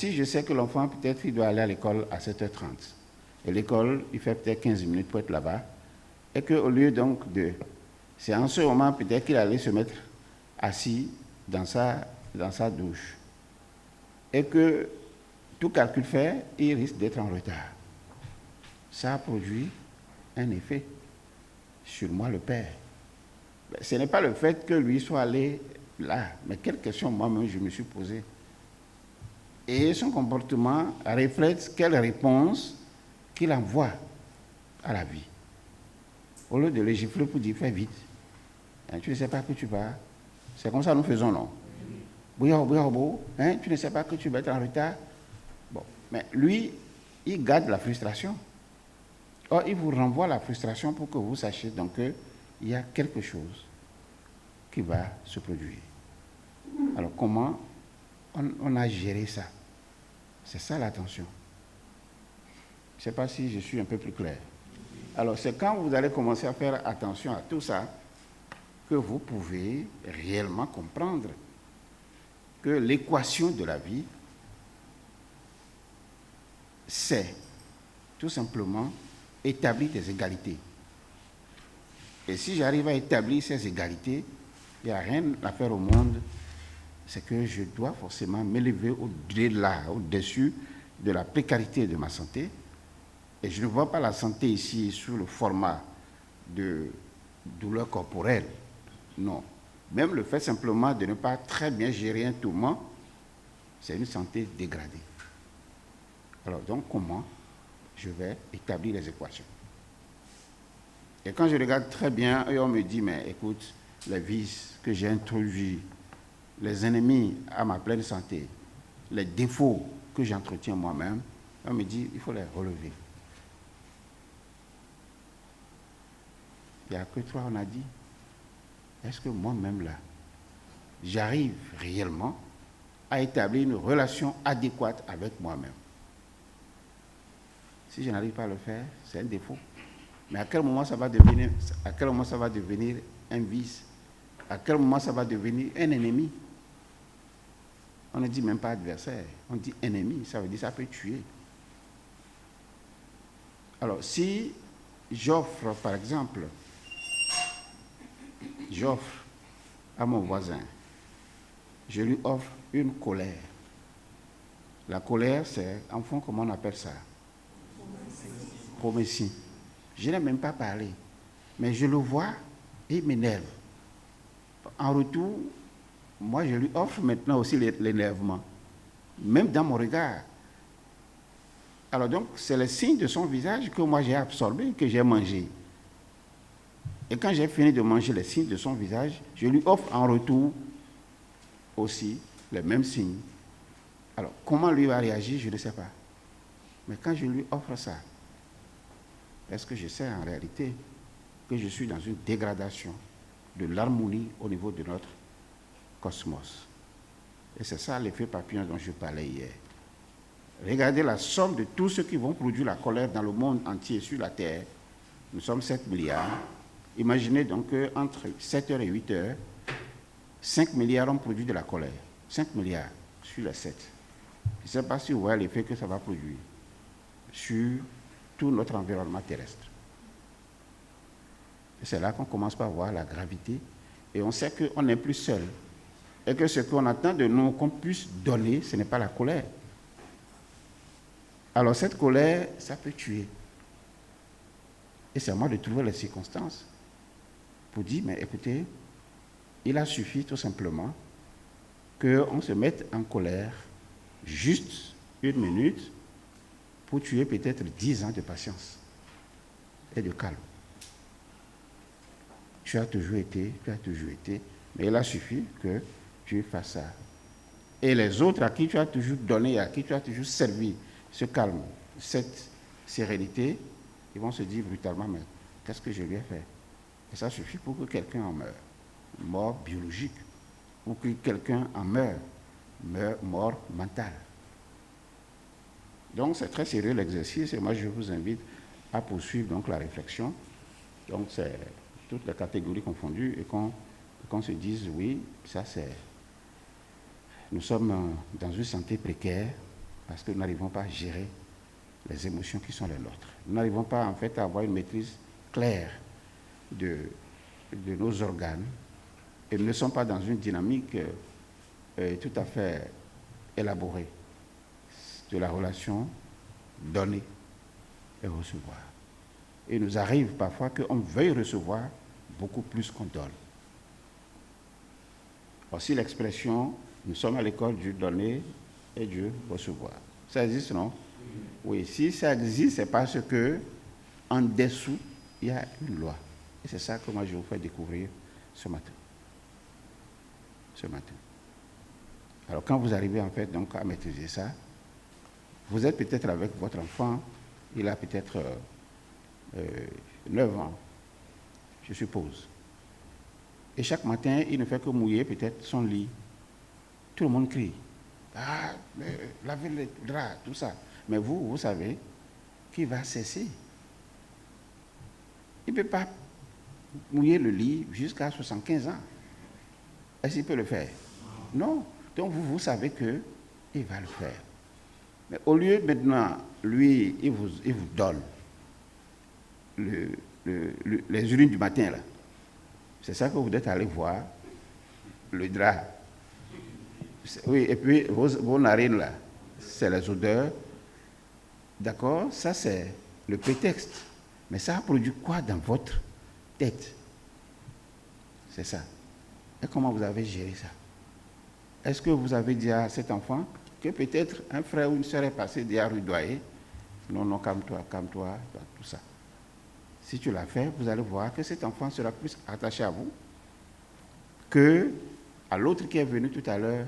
si je sais que l'enfant, peut-être, il doit aller à l'école à 7h30, et l'école, il fait peut-être 15 minutes pour être là-bas, et qu'au lieu donc de... C'est en ce moment, peut-être qu'il allait se mettre assis dans sa douche, et que tout calcul fait, il risque d'être en retard. Ça a produit un effet sur moi, le père. Ce n'est pas le fait que lui soit allé là, mais quelle question moi-même je me suis posée. Et son comportement reflète quelle réponse qu'il envoie à la vie. Au lieu de le gifler pour dire fais vite, hein, tu ne sais pas que tu vas. C'est comme ça que nous faisons, non? Hein, tu ne sais pas que tu vas être en retard. Bon, mais lui, il garde la frustration. Or, il vous renvoie la frustration pour que vous sachiez donc qu'il y a quelque chose qui va se produire. Alors, comment on a géré ça? C'est ça l'attention. Je ne sais pas si je suis un peu plus clair. Alors, c'est quand vous allez commencer à faire attention à tout ça que vous pouvez réellement comprendre que l'équation de la vie, c'est tout simplement établir des égalités. Et si j'arrive à établir ces égalités, il n'y a rien à faire au monde, c'est que je dois forcément m'élever au-delà, au-dessus de la précarité de ma santé. Et je ne vois pas la santé ici sous le format de douleur corporelle. Non. Même le fait simplement de ne pas très bien gérer un tourment, c'est une santé dégradée. Alors donc, comment je vais établir les équations? Et quand je regarde très bien, et on me dit, mais écoute, les vices que j'ai introduits, les ennemis à ma pleine santé, les défauts que j'entretiens moi-même, on me dit, il faut les relever. Il n'y a que toi, on a dit. Est-ce que moi-même là, j'arrive réellement à établir une relation adéquate avec moi-même? Si je n'arrive pas à le faire, c'est un défaut. Mais à quel moment ça va devenir un vice? À quel moment ça va devenir un ennemi? On ne dit même pas adversaire, on dit ennemi, ça veut dire que ça peut tuer. Alors, si j'offre, par exemple, à mon voisin, je lui offre une colère. La colère, c'est, en fond, comment on appelle ça? Promessie. Je n'ai même pas parlé, mais je le vois et il m'énerve. En retour, moi, je lui offre maintenant aussi l'énervement, même dans mon regard. Alors donc, c'est le signe de son visage que moi j'ai absorbé, que j'ai mangé. Et quand j'ai fini de manger les signes de son visage, je lui offre en retour aussi les mêmes signes. Alors, comment lui va réagir, je ne sais pas. Mais quand je lui offre ça, est-ce que je sais en réalité que je suis dans une dégradation de l'harmonie au niveau de notre cosmos? Et c'est ça l'effet papillon dont je parlais hier. Regardez la somme de tous ceux qui vont produire la colère dans le monde entier sur la Terre. Nous sommes 7 milliards. Imaginez donc qu'entre 7h et 8h, 5 milliards ont produit de la colère. 5 milliards sur les 7. Je ne sais pas si vous voyez l'effet que ça va produire sur tout notre environnement terrestre. Et c'est là qu'on commence par voir la gravité et on sait qu'on n'est plus seul. Et que ce qu'on attend de nous, qu'on puisse donner, ce n'est pas la colère. Alors cette colère, ça peut tuer. Et c'est à moi de trouver les circonstances pour dire, mais écoutez, il a suffi tout simplement qu'on se mette en colère juste 1 minute pour tuer peut-être 10 ans de patience et de calme. Tu as toujours été, mais il a suffi que tu fasses ça. Et les autres à qui tu as toujours donné, à qui tu as toujours servi ce calme, cette sérénité, ils vont se dire brutalement, mais qu'est-ce que je lui ai fait? Et ça suffit pour que quelqu'un en meure, mort biologique, ou que quelqu'un en meure, mort mentale. Donc c'est très sérieux l'exercice, et moi je vous invite à poursuivre donc la réflexion. Donc c'est toutes les catégories confondues, et qu'on se dise, oui, ça c'est... Nous sommes dans une santé précaire, parce que nous n'arrivons pas à gérer les émotions qui sont les nôtres. Nous n'arrivons pas en fait à avoir une maîtrise claire de nos organes et nous ne sommes pas dans une dynamique tout à fait élaborée de la relation donner et recevoir. Et il nous arrive parfois qu'on veuille recevoir beaucoup plus qu'on donne. Voici l'expression « nous sommes à l'école du donner et du recevoir ». Ça existe, non? Oui, si ça existe, c'est parce que en dessous, il y a une loi. Et c'est ça que moi je vous fais découvrir ce matin. Alors quand vous arrivez en fait donc à maîtriser ça, vous êtes peut-être avec votre enfant, il a peut-être 9 ans, je suppose. Et chaque matin, il ne fait que mouiller peut-être son lit. Tout le monde crie. Ah, lavez les draps, tout ça. Mais vous savez qu'il va cesser. Il ne peut pas mouiller le lit jusqu'à 75 ans. Est-ce qu'il peut le faire? Non. Donc vous savez qu'il va le faire. Mais au lieu maintenant, lui, il vous donne les urines du matin, là. C'est ça que vous êtes allé voir, le drap. Oui, et puis vos narines, là, c'est les odeurs. D'accord? Ça, c'est le prétexte. Mais ça a produit quoi dans votre tête? C'est ça. Et comment vous avez géré ça? Est-ce que vous avez dit à cet enfant que peut-être un frère ou une soeur est passé déjà rudoyer? Non, calme-toi, tout ça. Si tu l'as fait, vous allez voir que cet enfant sera plus attaché à vous que à l'autre qui est venu tout à l'heure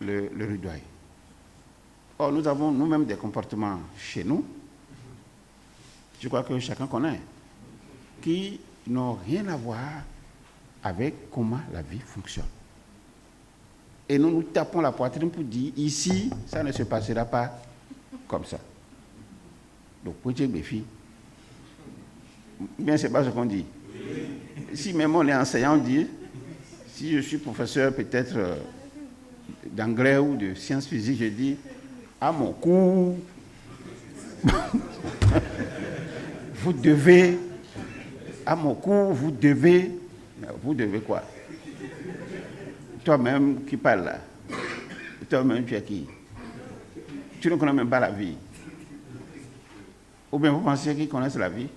le rudoyer. Or, nous avons nous-mêmes des comportements chez nous, je crois que chacun connaît, qui n'ont rien à voir avec comment la vie fonctionne. Et nous nous tapons la poitrine pour dire, ici, ça ne se passera pas comme ça. Donc, petit mes filles, bien, c'est pas ce qu'on dit. Si même on est enseignant, on dit, si je suis professeur peut-être d'anglais ou de sciences physiques, je dis, à mon cours, vous devez, à mon cours, vous devez quoi? Toi-même qui parles là, toi-même tu es qui? Tu ne connais même pas la vie. Ou bien vous pensez qu'ils connaissent la vie?